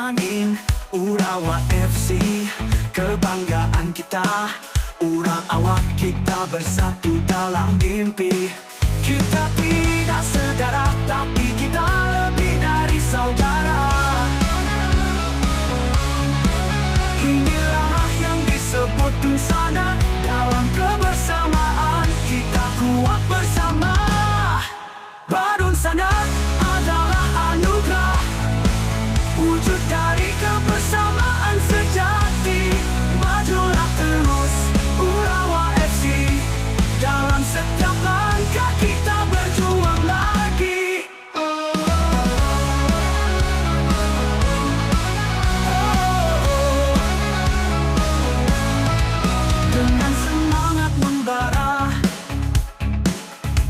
angin. Urawa FC, kebanggaan kita. Urang awak kita bersatu dalam mimpi. Kita tidak sedarah, tapi kita lebih dari saudara. Inilah yang disebut sana. Dalam kebersamaan kita kuat bersama. Badun sana adalah anugerah, wujud dari kebersamaan sejati. Majulah terus Urawa FC, dalam setiap langkah kita berjuang lagi. Dengan semangat membara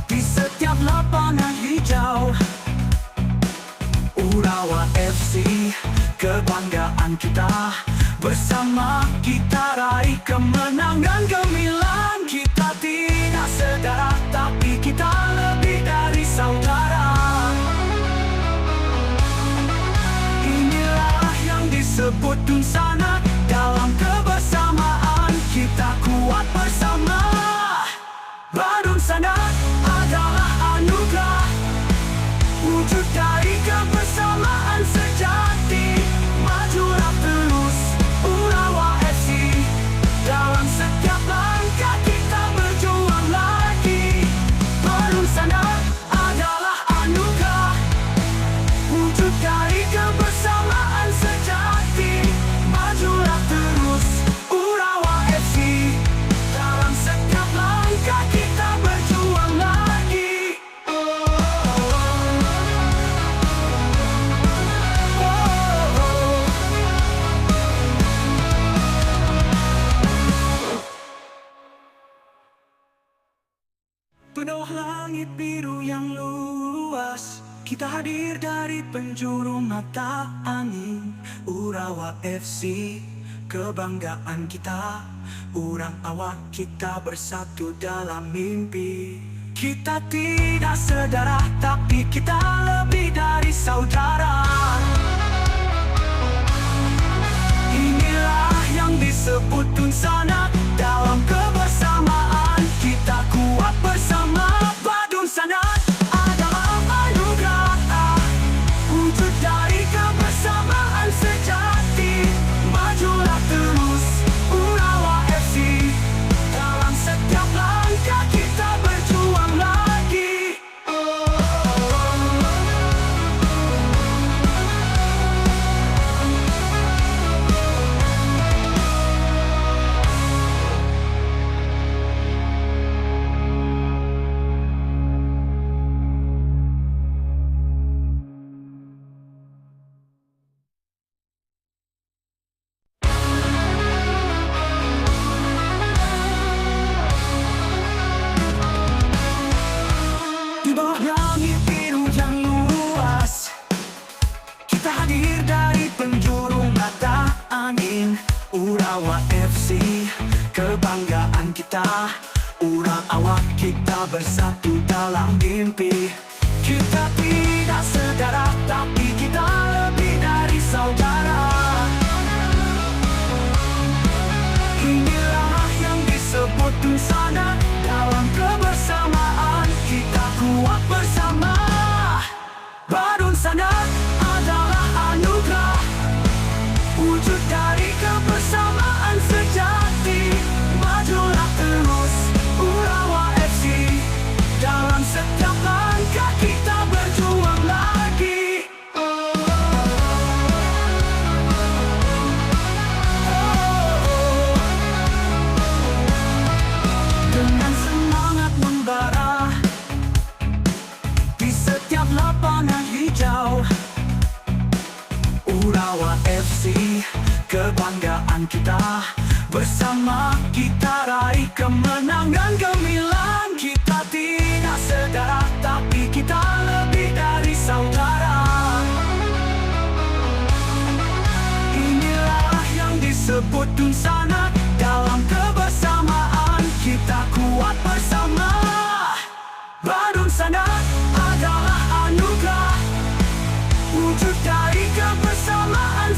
di setiap lapangan hijau. Urawa FC, kebanggaan kita. Bersama kita raih kemenangan gemilang. Kita tidak sedarah, tapi kita lebih dari saudara. Inilah yang disebut sana. Dalam kebersamaan kita kuat bersama. Badun sana adalah anugerah, wujud dari kebersamaan sejati. Majulah terus Urawa FC, dalam setiap langkah kita berjuang lagi. Badun sana adalah anugerah, wujud dari kebersamaan sejati. Majulah terus Urawa FC, dalam setiap langkah kita berjuang lagi. Penuh langit biru yang luas, kita hadir dari penjuru mata angin. Urawa FC, kebanggaan kita. Urang awak kita bersatu dalam mimpi. Kita tidak sedarah, tapi kita lebih dari saudara. Inilah yang disebut sana. Dalam kebersamaan kita kuat bersama. Badun sana adalah anugerah, wujud dari kebersamaan sejati. Majulah terus Urawa FC, dalam setiap langkah kita berjuang lagi. Di bawah langit biru yang luas, kita hadir dari penjuru mata angin. Urawa FC, kebanggaan kita. Urang awak kita bersatu dalam mimpi. Kita tidak sedarah, tapi kita lebih dari saudara. Inilah yang disebut sana. Dalam kebersamaan kita kuat bersama. Badun sana adalah anugerah, wujud dari kebersamaan sejati. Majulah terus Urawa FC, dalam setiap langkah kita berjuang lagi. Dengan semangat membara di setiap lapangan hijau. Urawa FC, kebanggaan kita. Bersama kita raih kemenangan gemilang. Kita tidak sedarah, tapi kita lebih dari saudara. Inilah yang disebut sana. Dalam kebersamaan kita kuat bersama. Badun sana adalah anugerah, wujud dari kebersamaan.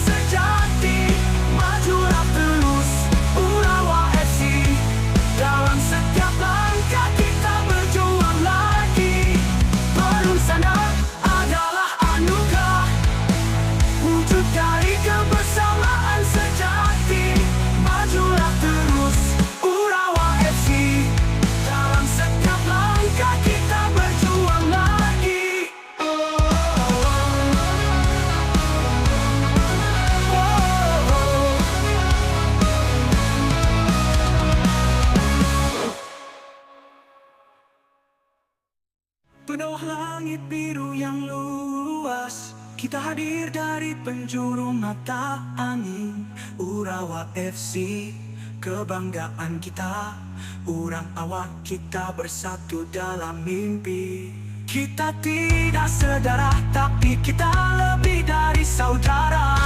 langit biru yang luas, kita hadir dari penjuru mata angin. Urawa FC, kebanggaan kita. Urang awak kita bersatu dalam mimpi. Kita tidak sedarah, tapi kita lebih dari saudara.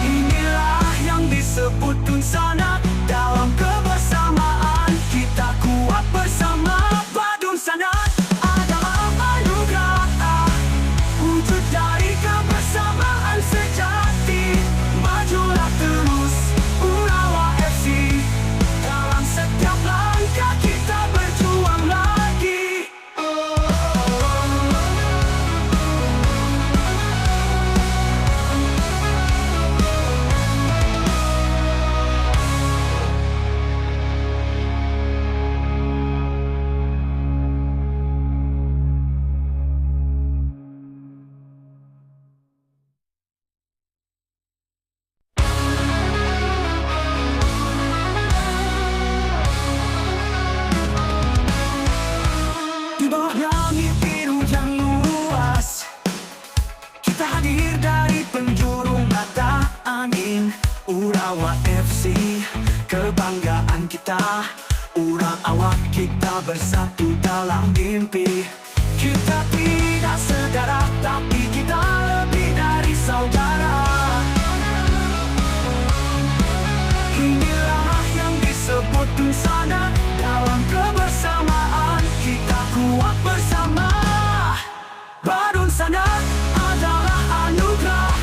Inilah yang disebut Dunsana. Dalam kebersamaan kita kuat bersama. Badun Sanat adalah anugerah, wujud dari kebersamaan sejati. Majulah terus Urawa FC, dalam setiap langkah kita berjuang lagi. Di bawah langit biru yang luas, kita hadir dari penjuru mata angin. Urawa FC, kebanggaan kita. Urang awak kita bersatu dalam mimpi. Kita tidak sedarah, tapi kita lebih dari saudara. Inilah yang disebut Dunsana. Dalam kebersamaan kita kuat bersama. Badun Sanat adalah anugerah,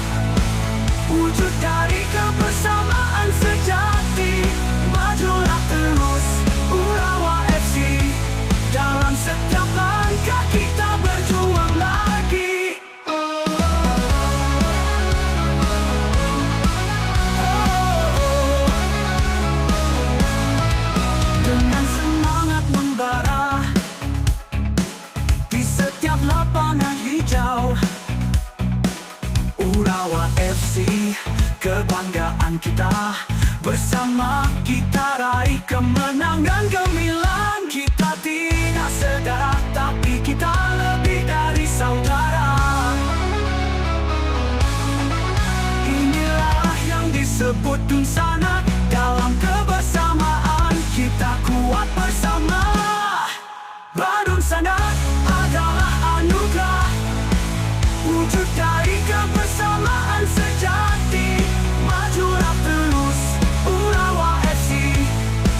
wujud dari kebersamaan sejati. Majulah terus Urawa FC, dalam setiap langkah kita berjuang lagi. Dengan semangat membara di setiap lapangan hijau, Urawa FC, kebanggaan kita. Bersama kita raih kemenangan gemilang. Kita tidak sedarah, tapi kita lebih dari saudara. Inilah yang disebut Dunsana. Dalam kebersamaan kita kuat bersama. Badun Sanat adalah anugerah, wujud dari kebersamaan sejati. Majulah terus Urawa FC,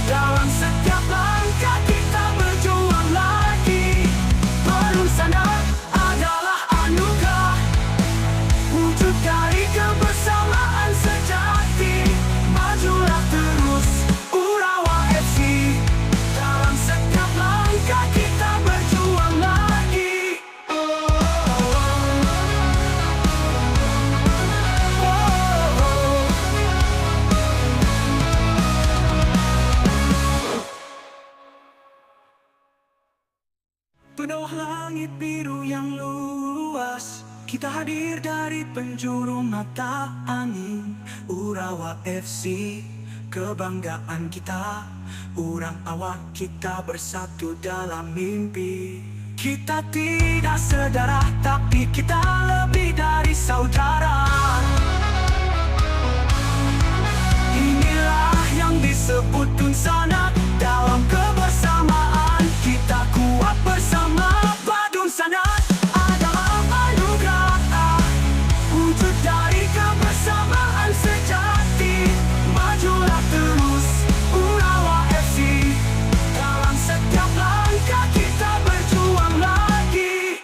dalam setiap langkah kita berjuang lagi. Badun Sanat adalah anugerah, wujud dari kebersamaan sejati. Majulah terus Urawa FC, dalam setiap langkah kita berjuang lagi. Penuh langit biru yang luas, kita hadir dari penjuru mata angin. Urawa FC, kebanggaan kita. Urang awak kita bersatu dalam mimpi. Kita tidak sedarah, tapi kita lebih dari saudara. Inilah yang disebut Dunsana. Dalam kebersamaan kita kuat bersama. Badun Sanat adalah anugerah, wujud dari kebersamaan sejati. Majulah terus Urawa FC, dalam setiap langkah kita berjuang lagi.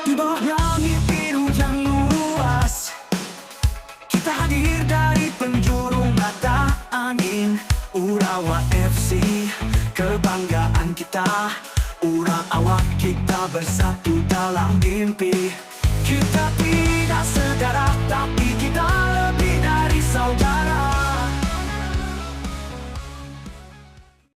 Di bawah langit biru yang luas, kita hadir dari penjuru mata angin. Urawa FC, kebanggaan kita. Urang awak kita kita bersatu dalam mimpi.